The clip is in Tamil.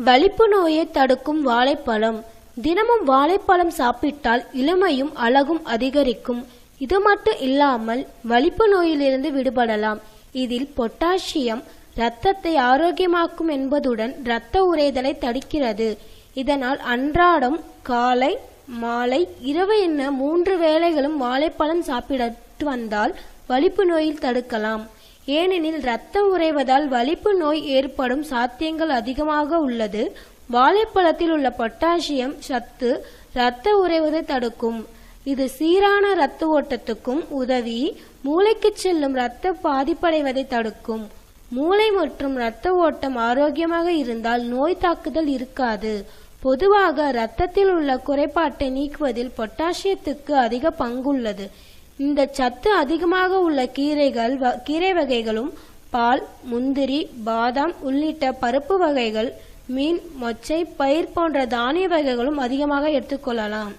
வலிப்பு நோயை தடுக்கும் வாழைப்பழம். தினமும் வாழைப்பழம் சாப்பிட்டால் இளமையும் அழகும் அதிகரிக்கும். இது மட்டும் இல்லாமல் வலிப்பு நோயிலிருந்து விடுபடலாம். இதில் பொட்டாசியம் இரத்தத்தை ஆரோக்கியமாக்கும் என்பதுடன் இரத்த உறைதலை தடுக்கிறது. இதனால் அன்றாடம் காலை மாலை இரவு என 3 வேளைகளும் வாழைப்பழம் சாப்பிட்டு வந்தால் வலிப்பு நோயில் தடுக்கலாம். ஏனெனில் இரத்தம் உறைவதால் வலிப்பு நோய் ஏற்படும் சாத்தியங்கள் அதிகமாக உள்ளது. வாழைப்பழத்தில் உள்ள பொட்டாசியம் சத்து இரத்த உறைவதை தடுக்கும். இது சீரான இரத்த ஓட்டத்துக்கும் உதவி மூளைக்கு செல்லும் இரத்த பாதிப்படைவதை தடுக்கும். மூளை மற்றும் இரத்த ஓட்டம் ஆரோக்கியமாக இருந்தால் நோய் தாக்குதல் இருக்காது. பொதுவாக இரத்தத்தில் உள்ள குறைபாட்டை நீக்குவதில் பொட்டாசியத்துக்கு அதிக பங்குள்ளது. இந்த சத்து அதிகமாக உள்ள கீரை வகைகளும் பால், முந்திரி, பாதாம் உள்ளிட்ட பருப்பு வகைகள், மீன், மொச்சை, பயிர் போன்ற தானிய வகைகளும் அதிகமாக எடுத்துக்கொள்ளலாம்.